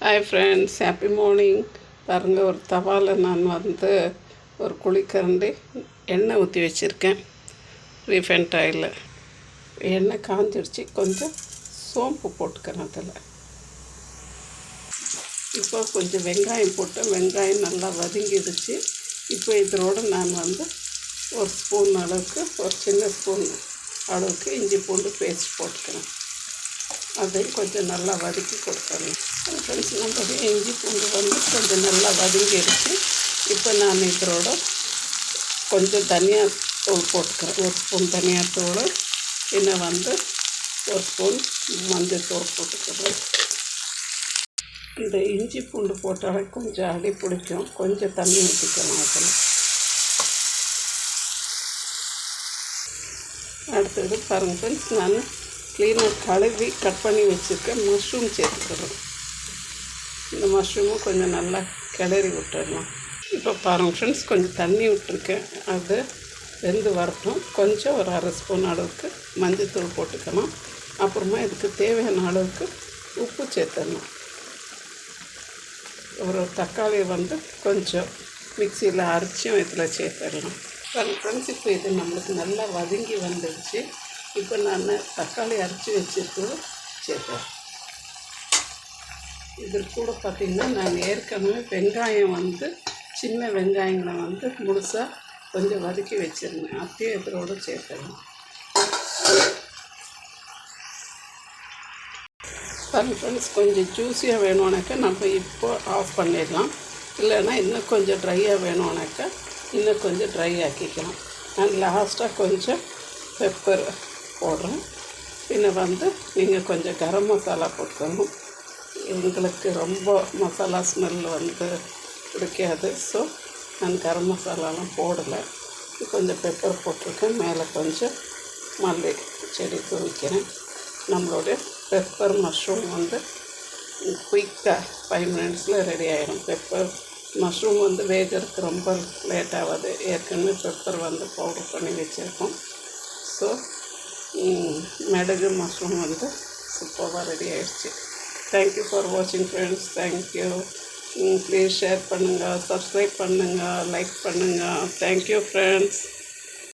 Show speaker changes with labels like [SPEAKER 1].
[SPEAKER 1] Hi friends, happy morning. பாருங்கள், ஒரு தவாவில் நான் ஒரு குழிக்கரண்டி எண்ணெய் ஊற்றி வச்சுருக்கேன். ரீஃபைண்ட் ஆயில் எண்ணெய் காஞ்சிடுச்சு. கொஞ்சம் சோம்பு போட்டுக்கிறேன். அதில் இப்போ கொஞ்சம் வெங்காயம் போட்டு வெங்காயம் நல்லா வதங்கிடுச்சு. இப்போ இதோடு நான் ஒரு ஸ்பூன் அளவுக்கு, ஒரு சின்ன ஸ்பூன் அளவுக்கு இஞ்சி பூண்டு பேஸ்ட் போட்டுக்கிறேன். அதையும் கொஞ்சம் நல்லா வதக்கி கொடுக்கணும். ஃப்ரெண்ட்ஸ், நம்மளுடைய இஞ்சி பூண்டு கொஞ்சம் நல்லா வதங்கிடுச்சு. இப்போ நான் இதோட கொஞ்சம் தனியாத்தூள் போட்டுக்கிறேன். ஒரு ஸ்பூன் தனியாத்தூள், இன்னும் ஒரு ஸ்பூன் மஞ்சத்தூள் போட்டுக்கிறேன். இந்த இஞ்சி பூண்டு போட்டாலே கொஞ்சம் அடி பிடிக்கும். கொஞ்சம் தண்ணி ஊற்றிக்கணும். அதில் அடுத்தது பாருங்கள் ஃப்ரெண்ட்ஸ், நான் க்ளீனாக கழுவி கட் பண்ணி வச்சுருக்கேன் மஷ்ரூம் சேர்த்துக்கிறோம். இந்த மஷ்ரூமும் கொஞ்சம் நல்லா கிளறி விட்டுடலாம். இப்போ பாருங்கள் ஃப்ரெண்ட்ஸ், கொஞ்சம் தண்ணி விட்டுருக்கேன். அது வெந்து வரட்டும். கொஞ்சம் ஒரு அரை ஸ்பூன் அளவுக்கு மஞ்சத்தூள் போட்டுக்கலாம். அப்புறமா இதுக்கு தேவையான அளவுக்கு உப்பு சேர்த்துடணும். ஒரு தக்காளியை கொஞ்சம் மிக்சியில் அரைச்சும் இதில் சேர்த்துடலாம். பாருங்கள் ஃப்ரெண்ட்ஸ், இப்போ இது நம்மளுக்கு நல்லா வதங்கி வந்துடுச்சு. இப்போ நான் தக்காளி அரைச்சி வச்சுருக்கிறது சேர்த்தேன். இது கூட பார்த்திங்கன்னா நான் ஏற்கனவே வெங்காயம் சின்ன வெங்காயங்களை முழுசாக கொஞ்சம் வதக்கி வச்சுருந்தேன். அப்படியே இதோடு சேர்த்தேன். ஃப்ரெண்ட்ஸ், கொஞ்சம் ஜூஸியாக வேணும்னாக்கா நம்ம இப்போ ஆஃப் பண்ணிடலாம். இல்லைன்னா இன்னும் கொஞ்சம் ட்ரையாக வேணும்னாக்கா இன்னும் கொஞ்சம் ட்ரை ஆக்கிக்கலாம். நான் லாஸ்ட்டாக கொஞ்சம் பெப்பர் போடுறேன். பின்ன நீங்கள் கொஞ்சம் கரம் மசாலா போட்டுக்கணும். எங்களுக்கு ரொம்ப மசாலா ஸ்மெல் பிடிக்காது. ஸோ நான் கரம் மசாலாலாம் போடலை. கொஞ்சம் பெப்பர் போட்டிருக்கேன். மேலே கொஞ்சம் மல்லி செடி தூவிக்கிறேன். நம்மளுடைய பெப்பர் மஷ்ரூம் குயிக்காக 5 மினிட்ஸில் ரெடி ஆகிடும். பெப்பர் மஷ்ரூம் வேகிறதுக்கு ரொம்ப லேட் ஆகாது. ஏற்கனவே பெப்பர் பவுடர் பண்ணி வச்சுருக்கோம். ஸோ மிளகு மஷ்ரூம் சூப்பராக ரெடி ஆகிடுச்சு. தேங்க்யூ ஃபார் வாட்சிங் ஃப்ரெண்ட்ஸ். தேங்க்யூ. ப்ளீஸ் ஷேர் பண்ணுங்கள், சப்ஸ்கிரைப் பண்ணுங்கள், லைக் பண்ணுங்கள். Thank you friends.